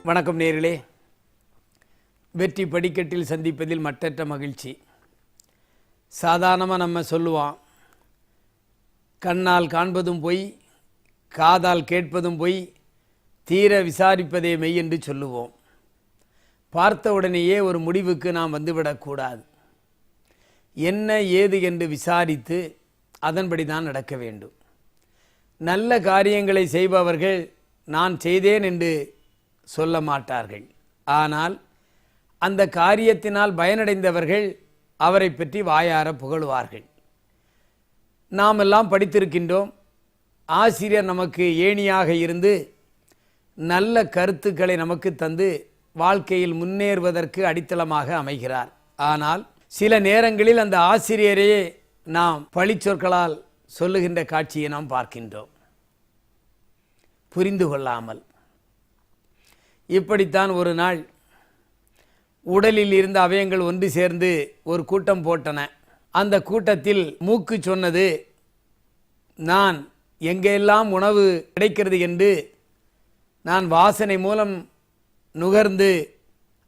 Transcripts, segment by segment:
வணக்கம் நேயர்களே. வெற்றி படிக்கட்டில் சந்திப்பதில் மட்டற்ற மகிழ்ச்சி. சாதாரணமாக நம்ம சொல்லுவோம், கண்ணால் காண்பதும் பொய், காதால் கேட்பதும் பொய், தீர விசாரிப்பதே மெய் என்று சொல்லுவோம். பார்த்த உடனேயே ஒரு முடிவுக்கு நாம் வந்துவிடக்கூடாது. என்ன ஏது என்று விசாரித்து அதன்படி தான் நடக்க வேண்டும். நல்ல காரியங்களை செய்பவர்கள் நான் செய்தேன் என்று சொல்ல மாட்டார்கள். ஆனால் அந்த காரியத்தினால் பயனடைந்தவர்கள் அவரை பற்றி வாயார புகழுவார்கள். நாம் எல்லாம் படித்திருக்கின்றோம். ஆசிரியர் நமக்கு ஏணியாக இருந்து நல்ல கருத்துக்களை நமக்கு தந்து வாழ்க்கையில் முன்னேறுவதற்கு அடித்தளமாக அமைகிறார். ஆனால் சில நேரங்களில் அந்த ஆசிரியரையே நாம் பழிச்சொற்களால் சொல்லுகின்ற காட்சியை நாம் பார்க்கின்றோம், புரிந்து கொள்ளாமல். இப்படித்தான் ஒரு நாள் உடலில் இருந்த அவயங்கள் ஒன்று சேர்ந்து ஒரு கூட்டம் போட்டன. அந்த கூட்டத்தில் மூக்கு சொன்னது, நான் எங்கெல்லாம் உணவு கிடைக்கிறது என்று நான் வாசனை மூலம் நுகர்ந்து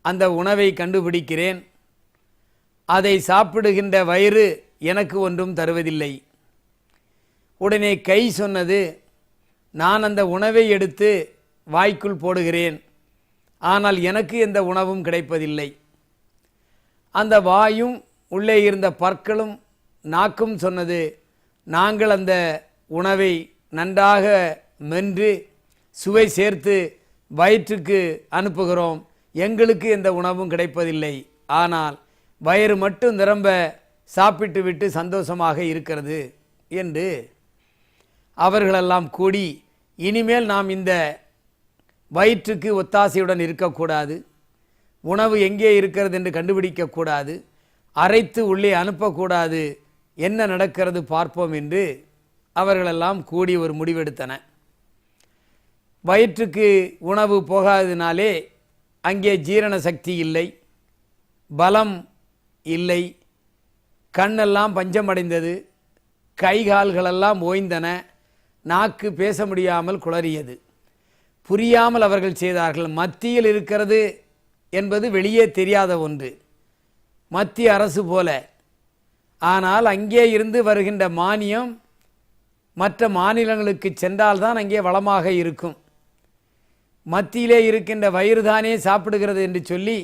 அந்த உணவை கண்டுபிடிக்கிறேன். அதை சாப்பிடுகின்ற வயிறு எனக்கு ஒன்றும் தருவதில்லை. உடனே கை சொன்னது, நான் அந்த உணவை எடுத்து வாய்க்குள் போடுகிறேன், ஆனால் எனக்கு எந்த உணவும் கிடைப்பதில்லை. அந்த வாயும் உள்ளே இருந்த பற்களும் நாக்கும் சொன்னது, நாங்கள் அந்த உணவை நன்றாக மென்று சுவை சேர்த்து வயிற்றுக்கு அனுப்புகிறோம், எங்களுக்கு எந்த உணவும் கிடைப்பதில்லை, ஆனால் வயிறு மட்டும் நிரம்ப சாப்பிட்டு விட்டு சந்தோஷமாக இருக்கிறது என்று அவர்களெல்லாம் கூடி, இனிமேல் நாம் இந்த வயிற்றுக்கு ஒத்தாசையுடன் இருக்கக்கூடாது, உணவு எங்கே இருக்கிறது என்று கண்டுபிடிக்கக்கூடாது, அரைத்து உள்ளே அனுப்பக்கூடாது, என்ன நடக்கிறது பார்ப்போம் என்று அவர்களெல்லாம் கூடி ஒரு முடிவெடுத்தன. வயிற்றுக்கு உணவு போகாததினாலே அங்கே ஜீரண சக்தி இல்லை, பலம் இல்லை, கண்ணெல்லாம் பஞ்சமடைந்தது, கைகால்களெல்லாம் ஓய்ந்தன, நாக்கு பேச முடியாமல் குளறியது. புரியாமல் அவர்கள் செய்தார்கள். மத்தியில் இருக்கிறது என்பது வெளியே தெரியாத ஒன்று, மத்திய அரசு போல. ஆனால் அங்கே இருந்து வருகின்ற மானியம் மற்ற மாநிலங்களுக்கு சென்றால்தான் அங்கே வளமாக இருக்கும். மத்தியிலே இருக்கின்ற வயிறு தானே சாப்பிடுகிறது என்று சொல்லி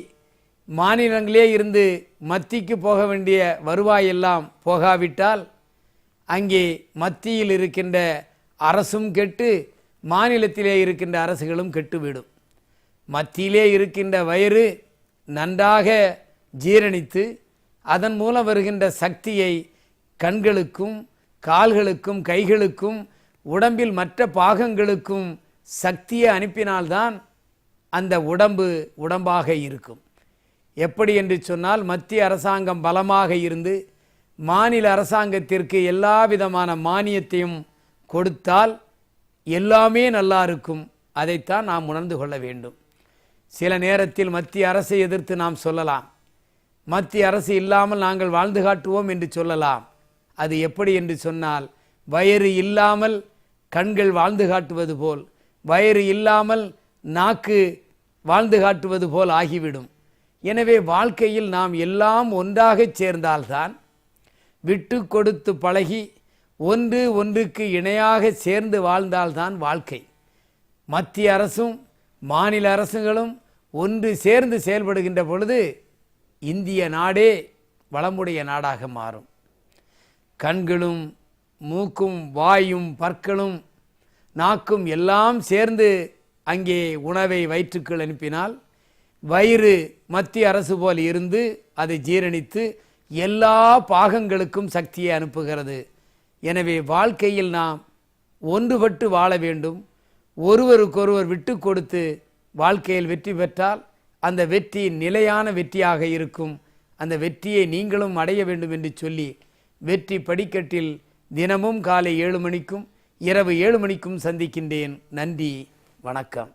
மாநிலங்களே இருந்து மத்திக்கு போக வேண்டிய வருவாயெல்லாம் போகாவிட்டால் அங்கே மத்தியில் இருக்கின்ற அரசும் கெட்டு மாநிலத்திலே இருக்கின்ற அரசுகளும் கெட்டுவிடும். மத்தியிலே இருக்கின்ற வயிறு நன்றாக ஜீரணித்து அதன் மூலம் வருகின்ற சக்தியை கண்களுக்கும் கால்களுக்கும் கைகளுக்கும் உடம்பில் மற்ற பாகங்களுக்கும் சக்தியை அனுப்பினால்தான் அந்த உடம்பு உடம்பாக இருக்கும். எப்படி என்று சொன்னால், மத்திய அரசாங்கம் பலமாக இருந்து மாநில அரசாங்கத்திற்கு எல்லா விதமான மானியத்தையும் கொடுத்தால் எல்லாமே நல்லா இருக்கும். அதைத்தான் நாம் உணர்ந்து கொள்ள வேண்டும். சில நேரத்தில் மத்திய அரசை எதிர்த்து நாம் சொல்லலாம், மத்திய அரசு இல்லாமல் நாங்கள் வாழ்ந்து காட்டுவோம் என்று சொல்லலாம். அது எப்படி என்று சொன்னால், வயிறு இல்லாமல் கண்கள் வாழ்ந்து காட்டுவது போல், வயிறு இல்லாமல் நாக்கு வாழ்ந்து காட்டுவது போல் ஆகிவிடும். எனவே வாழ்க்கையில் நாம் எல்லாம் ஒன்றாக சேர்ந்தால்தான், விட்டு கொடுத்து பழகி ஒன்று ஒன்றுக்கு இணையாக சேர்ந்து வாழ்ந்தால்தான் வாழ்க்கை. மத்திய அரசும் மாநில அரசுகளும் ஒன்று சேர்ந்து செயல்படுகின்ற பொழுது இந்திய நாடே வளமுடைய நாடாக மாறும். கண்களும் மூக்கும் வாயும் பற்களும் நாக்கும் எல்லாம் சேர்ந்து அங்கே உணவை வயிற்றுக்குள் அனுப்பினால், வயிறு மத்திய அரசு போல் இருந்து அதை ஜீரணித்து எல்லா பாகங்களுக்கும் சக்தியை அனுப்புகிறது. எனவே வாழ்க்கையில் நாம் ஒன்றுபட்டு வாழ வேண்டும். ஒருவருக்கொருவர் விட்டு கொடுத்து வாழ்க்கையில் வெற்றி பெற்றால் அந்த வெற்றி நிலையான வெற்றியாக இருக்கும். அந்த வெற்றியை நீங்களும் அடைய வேண்டும் என்று சொல்லி, வெற்றி படிக்கட்டில் தினமும் காலை 7 மணிக்கும் இரவு 7 மணிக்கும் சந்திக்கின்றேன். நன்றி, வணக்கம்.